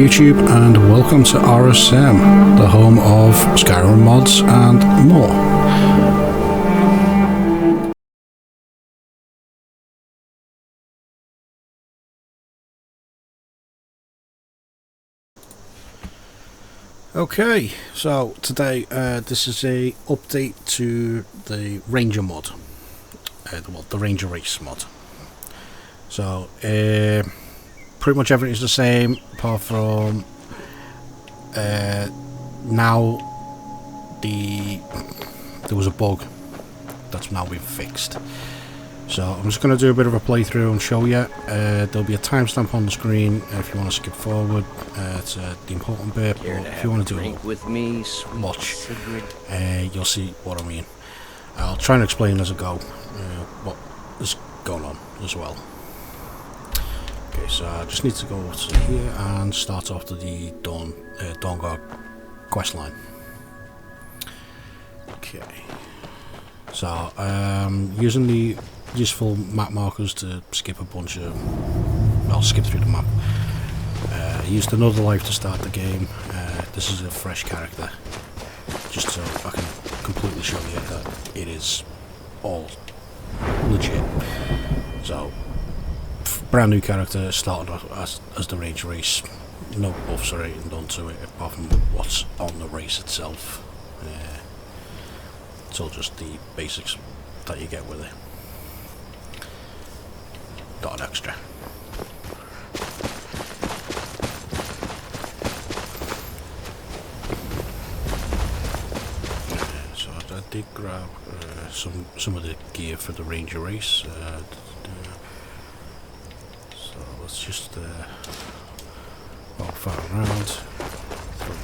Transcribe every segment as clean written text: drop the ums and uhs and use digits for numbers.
YouTube, and welcome to RSM, the home of Skyrim mods and more. Okay, so today this is a update to the Ranger mod, the Ranger Race mod. So pretty much everything's the same apart from now there was a bug that's now been fixed. So I'm just going to do a bit of a playthrough and show you. There'll be a timestamp on the screen if you want to skip forward to the important bit, but if you want to do a watch, you'll see what I mean. I'll try and explain as I go what is going on as well. Okay, so I just need to go to here and start off to the Dawnguard questline. Okay, so using the useful map markers to skip a bunch of, well, skip through the map. I used another life to start the game. This is a fresh character, just so I can completely show you that it is all legit. So, brand new character, started off as the Ranger Race. No buffs or anything done to it apart from what's on the race itself. It's all just the basics that you get with it. Not an extra. So I did grab some of the gear for the Ranger Race. So let's just walk far around.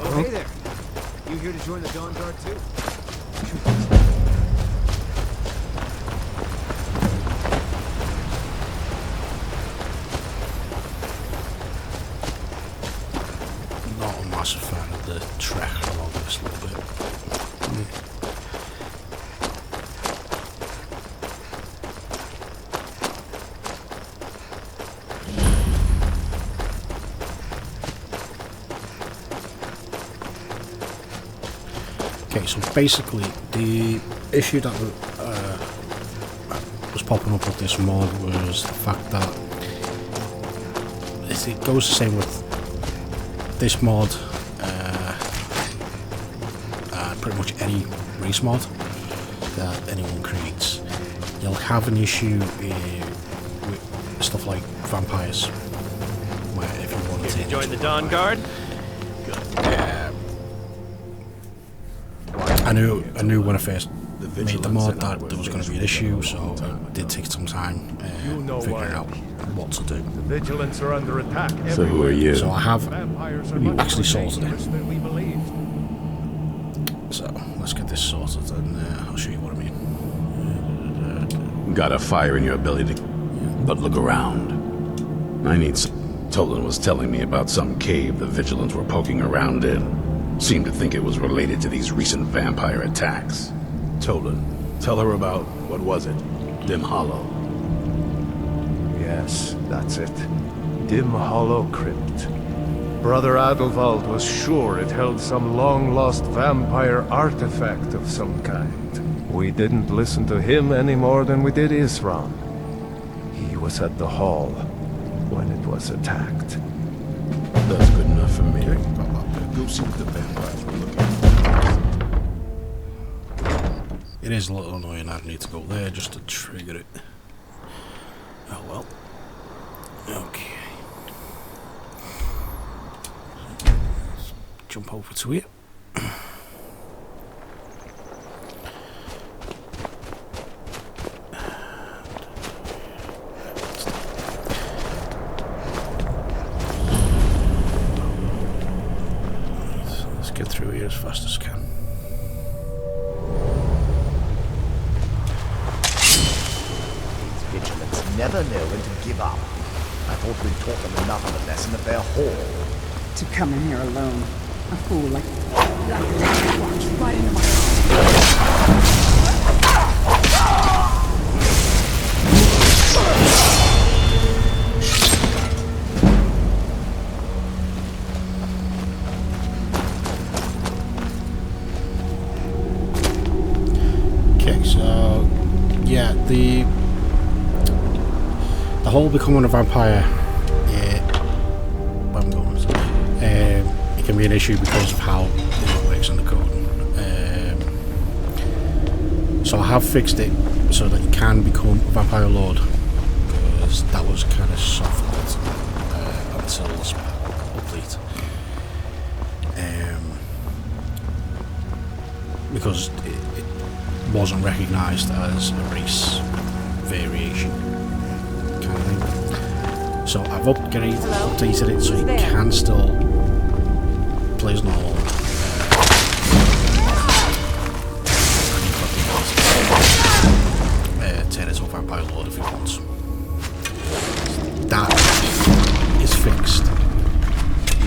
Oh, hey there! You here to join the Dawnguard too? Not a massive fan of the trek along this little bit. Okay, so basically the issue that was popping up with this mod was the fact that it goes the same with this mod, pretty much any race mod that anyone creates. You'll have an issue with stuff like vampires, where if you want to join the Dawnguard. I knew when I first made the mod that there was going to be an issue, so it did take some time figuring out what to do. The vigilance are under attack. So who are you? So I have actually sorted it. So let's get this sorted and I'll show you what I mean. Got a fire in your ability, but look around. I need some. Tolan was telling me about some cave the Vigilants were poking around in. Seemed to think it was related to these recent vampire attacks. Tolan, tell her about, what was it? Dim Hollow. Yes, that's it. Dim Hollow Crypt. Brother Adelwald was sure it held some long-lost vampire artifact of some kind. We didn't listen to him any more than we did Isran. He was at the hall when it was attacked. That's good enough for me. Go see what the vampires were looking for. It is a little annoying I need to go there just to trigger it. Oh well. Okay. Let's jump over to it. Let's get through here as fast as I can. Vigilants never know when to give up. I thought we'd taught them enough of a lesson at their hall. To come in here alone. A fool like you. Walked right into my the whole becoming a vampire, where I'm going, it can be an issue because of how it works in the code. So I have fixed it so that you can become a vampire lord, because that was kind of soft until this update. Because it wasn't recognised as a race variation kind of thing. So I've updated it so you can still play as normal. Turn into a vampire lord if you want. That is fixed.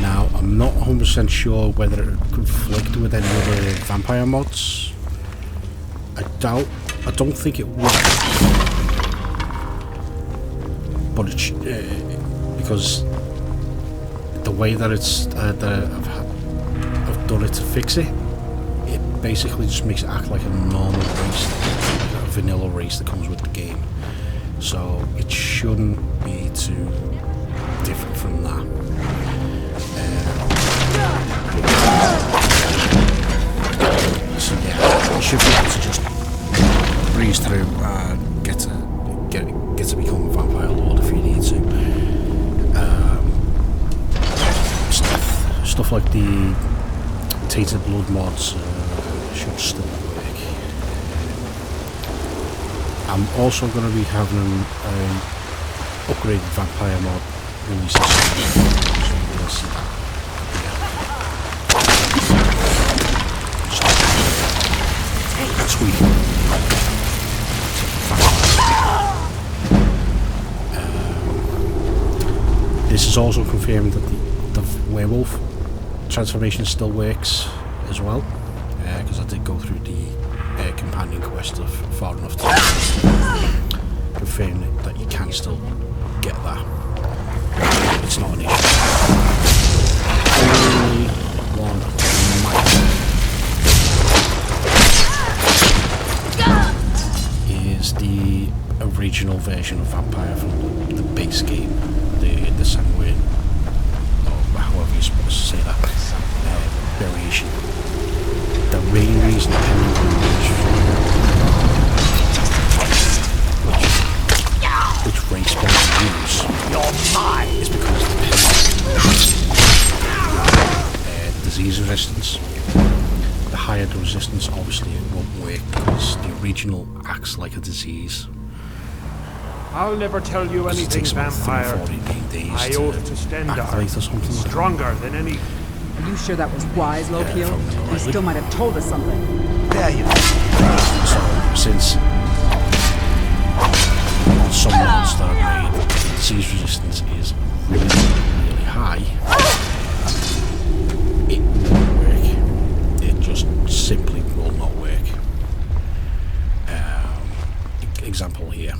Now I'm not 100% sure whether it would conflict with any other vampire mods. I don't think it would. But it because the way that it's that I've done it to fix it, it basically just makes it act like a normal race, like a vanilla race that comes with the game. So it shouldn't be too different from that. So yeah, you should be able to just breeze through and get to become a vampire lord if you need to. Stuff like the tainted blood mods should still work. I'm also going to be having an upgraded vampire mod releasing soon, so you'll see that. Sweet. This is also confirmed that the werewolf transformation still works as well, because I did go through the companion quest of far enough to confirm that you can still get that. It's not an issue. Only one is the original version of Vampire from the base game, the Sanguine, or however you're supposed to say that, variation. The main reason which race point you use is because of disease resistance. The higher the resistance, obviously it won't work because the original acts like a disease. I'll never tell you It anything, takes about vampire. 14 days I to oath to Stendar. activate or something like that. Stronger than any. Are you sure that was wise, Lokiel? He still might have told us something. There you go. So, since on some mods that are made, the disease resistance is really, really high, it won't work. It just simply will not work. Example here.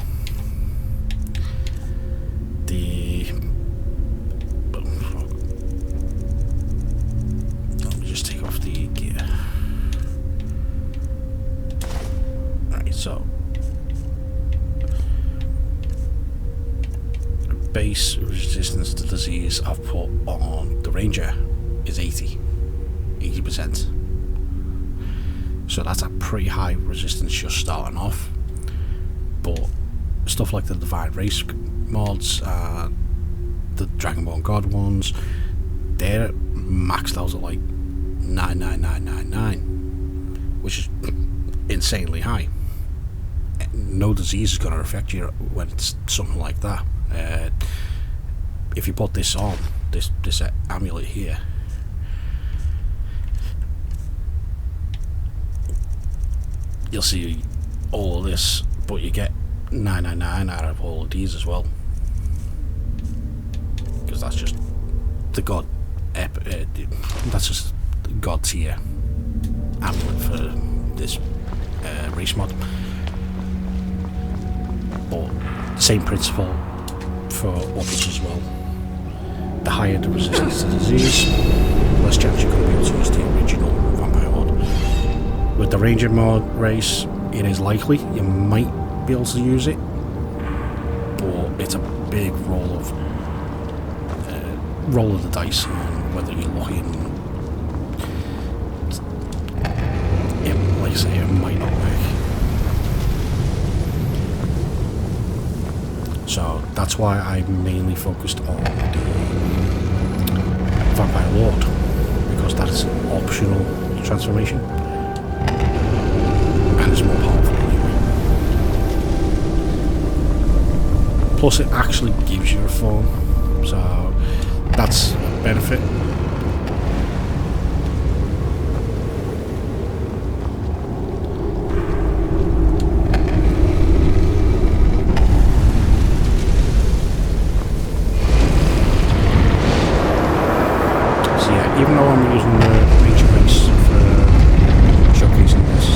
Let me just take off the gear. Alright, so base resistance to disease I've put on the Ranger is 80%. So that's a pretty high resistance just starting off. But stuff like the Divine Race mods, the Dragonborn God ones, they're maxed out at like 99999, which is insanely high. No disease is going to affect you when it's something like that. If you put this on, this amulet here, you'll see all of this, but you get 999 out of all of these as well, because that's just the god that's just god tier amulet for this race mod. But same principle for others as well. The higher the resistance to disease, less chance you're going to be able to use the original vampire mod. With the Ranger mod race, it is likely you might be able to use it, but it's a big roll of the dice on whether you're lucky and like I say, it might not work. So that's why I mainly focused on the Vampire Lord, because that is an optional transformation and it's more powerful anyway. Plus it actually gives you a form, so that's a benefit. Even though I'm using the Nature Base for showcasing this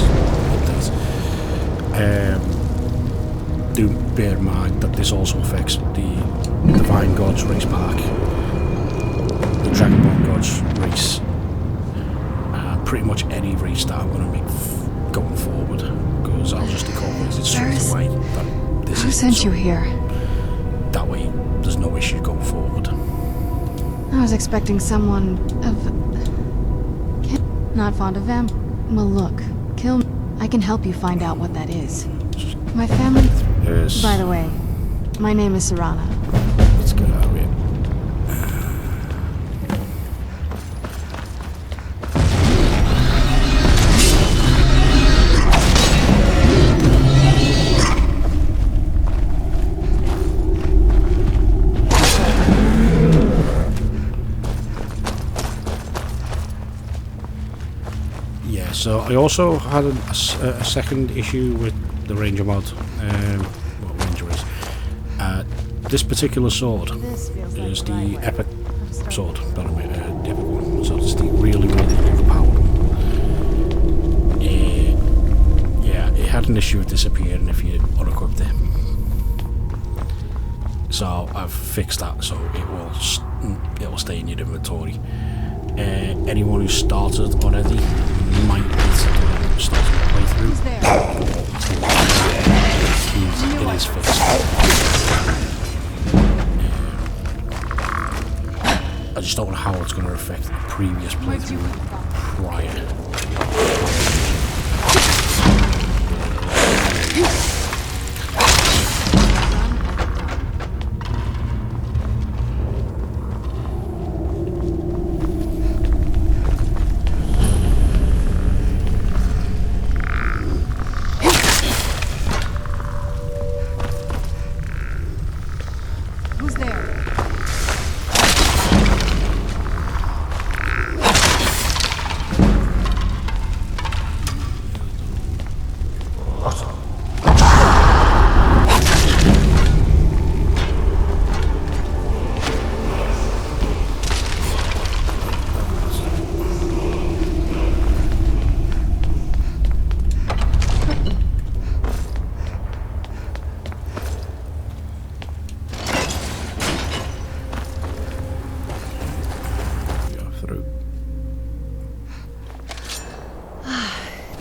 update, do bear in mind that this also affects the Divine Gods race pack, the Dragonborn Gods race, pretty much any race that I'm going to make going forward, because I'll just incorporate it straight away. That this Who sent you here? That way, there's no issue going forward. I was expecting someone of... Not fond of vamp. Well, look. Kill me. I can help you find out what that is. My family... Yes. By the way, my name is Serana. Let's get out of here. So I also had a second issue with the Ranger mod. What Ranger is? This particular sword is the epic sword that I made, the epic one. So it's the really overpowered one. Yeah, it had an issue with disappearing if you unequipped it. So I've fixed that, so it will stay in your inventory. Anyone who started already might need to start the playthrough. It is fixed. I just don't know how it's going to affect the previous playthrough prior.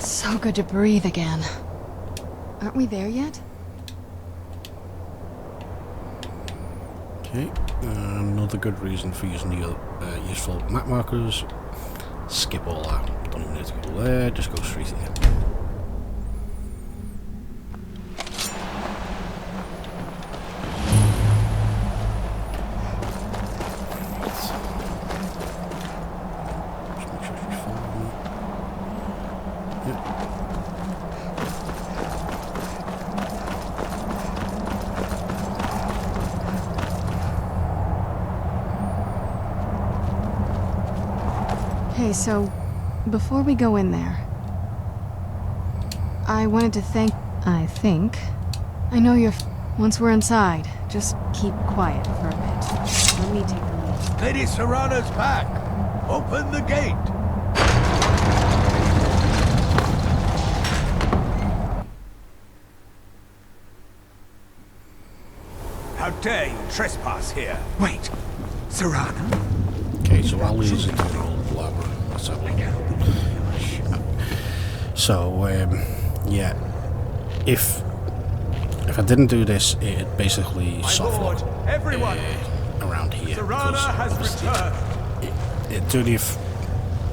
So good to breathe again. Aren't we there yet? Okay, another good reason for using the useful map markers. Skip all that. Don't even need to go there, just go straight here. Hey, so, before we go in there, I wanted to thank... I know you're... Once we're inside, just keep quiet for a bit. Let me take the lead. Lady Serana's back! Open the gate! How dare you trespass here? Wait, Serana? Okay, so I'll use it to roll blabber. Let's have a look. So, yeah, if If I didn't do this, it'd basically soft lock everyone! around here. Serana has returned! It'd do the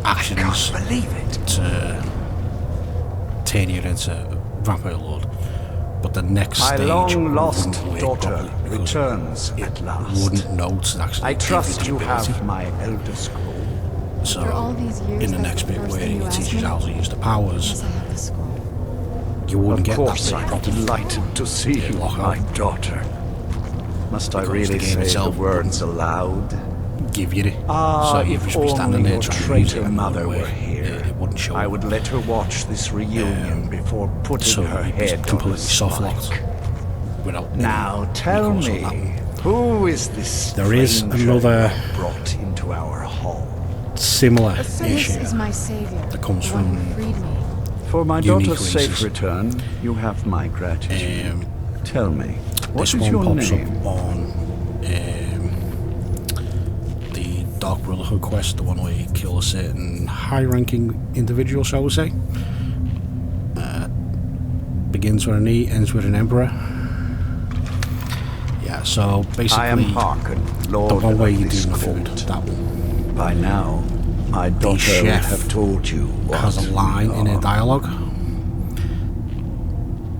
actions Can't believe it. to turn you into Vampire Lord. But the next My stage long-lost wouldn't work daughter properly because returns at last. wouldn't know to actually I trust give you the ability. have my Elder Scroll. So, After all these years, in the that's next the bit first where thing he you ask teaches me? you how to use the powers, Yes, I have the scroll. you wouldn't Of get course, that bit I'm properly. delighted to see you, lock my out. daughter. Must I Because really the game say the itself words aloud? Give you it. Ah, so you'd if just be standing only there your trying to use it traitor and mother wouldn't were work. here. It wouldn't show I up. would let her watch this reunion before putting So her you'd be head on completely the soft locked spike. without any Now tell recourse on me, that one. who is this There is stranger another- you brought into our hall? Similar This issue is my savior. that comes the one from who freed me. For my Unique daughter's safe races. return, you have my gratitude. Tell me, what this is one your pops name? up on the Dark Brotherhood quest, the one where you kill a certain high-ranking individual, shall we say. Begins with an E, ends with an Emperor. Yeah, so basically, I am Harkin, Lord the one where of you this do the court. food, that one, By now, my daughter would chef have told you what has a line we in her are. dialogue.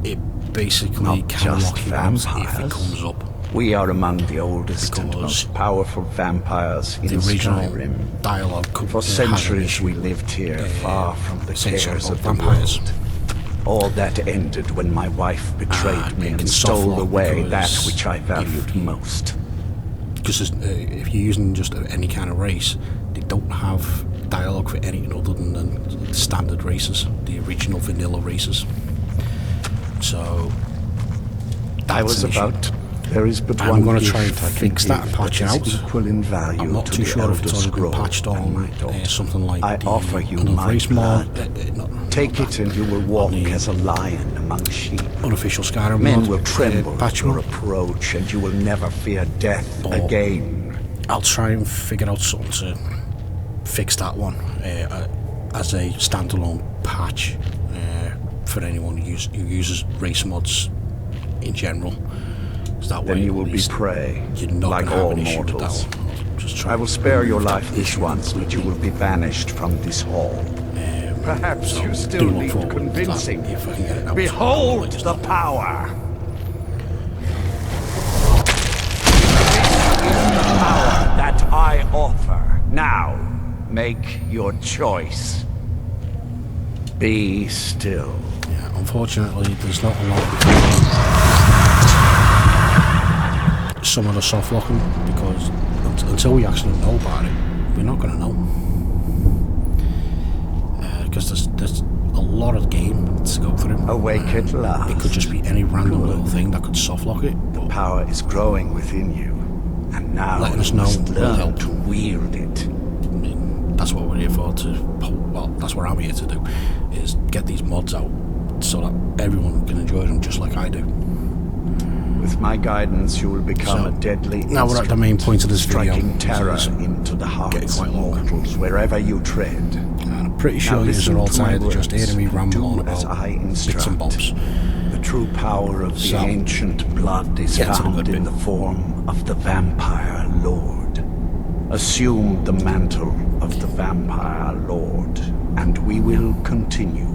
It basically Not can just lock you out if it vampires. comes up. We are among the oldest and Because most powerful vampires in The original Skyrim. dialogue could For has an centuries issue. we lived here, far from the saying cares something of the about vampires. world. All that ended when my wife betrayed me it and can soft stole lock away that because which I valued most. Because if you're using just any kind of race, they don't have dialogue for anything other than the standard races, the original vanilla races. So I that's was an issue. about. There is but I'm one going to try and gift I can fix that give patch that is out. equal in value I'm not to too the sure if it's Elder already been Scroll patched and on my daughter. something like I the offer you another my race mod. blood. Take it and you will walk the as a lion among sheep. Unofficial Skyrim Men mod, will tremble patch at your mod. approach and you will never fear death But again. I'll try and figure out something to fix that one as a standalone patch for anyone who uses race mods in general. That way Then you will at be least prey, you're not like gonna have all an issue with that mortals. one. I'll just try I will and spare your remove that life this issue once, but you will be banished from this hall. Perhaps so you do still look need forward to that convincing. if I can get it out. Behold Just the not- power! This is the power that I offer. Now, make your choice. Be still. Yeah, unfortunately, there's not a lot between some of the soft locking because until we actually know about it, we're not going to know. Because there's a lot of game to go through. Awake at last. It could just be any random Good. little thing that could soft lock it. The power is growing within you, and now Letting us you know must will learn help. to wield it. I mean, that's what we're here for. Well, that's what I'm here to do, is get these mods out so that everyone can enjoy them just like I do. With my guidance, you will become So, a deadly now we're at the main point of this video, striking terror so it's into the hearts quite of long. mortals wherever you tread. And I'm pretty Now sure you listen are all to my tired of just words hearing me and ramble do on as about I bits instruct. and bobs. The true power of the So, ancient blood is get to the found good in bit. the form of the Vampire Lord. Assume the mantle of the Vampire Lord, and we will continue.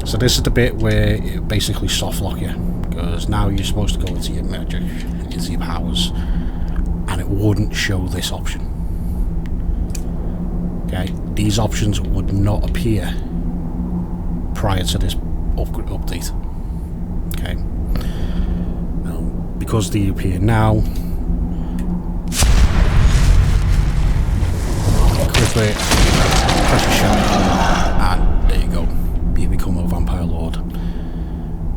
So this is the bit where it basically soft lock you, because now you're supposed to go into your magic, into your powers, and it wouldn't show this option. Okay, these options would not appear prior to this update. Okay, now, because they appear now, quickly press a shot, and there you go. You become a Vampire Lord.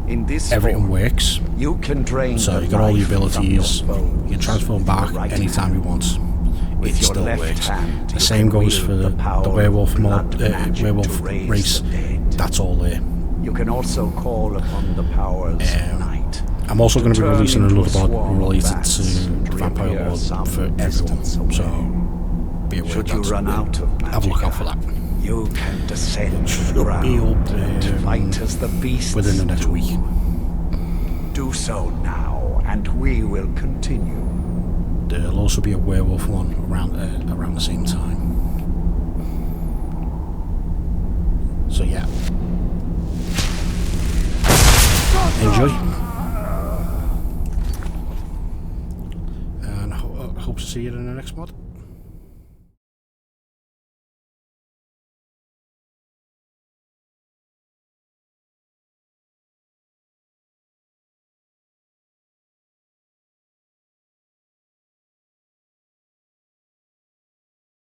In this Everything form, works, you can drain so the you got all your life from abilities. your bones You can transform back with your right anytime you hand. want. With It your still left works. hand, The you same can goes wield for the power the of werewolf blood mod, magic to werewolf raise race. the dead. That's all there. You can also call upon the powers of night. I'm also going to be turn releasing into another a mod swarm of related bats to and Vampire reappear Lord some for everyone. distance away. So be aware Should you that's run out of have a look out for magicka, that. You can descend to Should the be ground up, and fight as the beasts within the next do. week. Do so so now, and we will continue. There'll also be a werewolf one around the same time. So yeah, enjoy, and hope to see you in the next mod.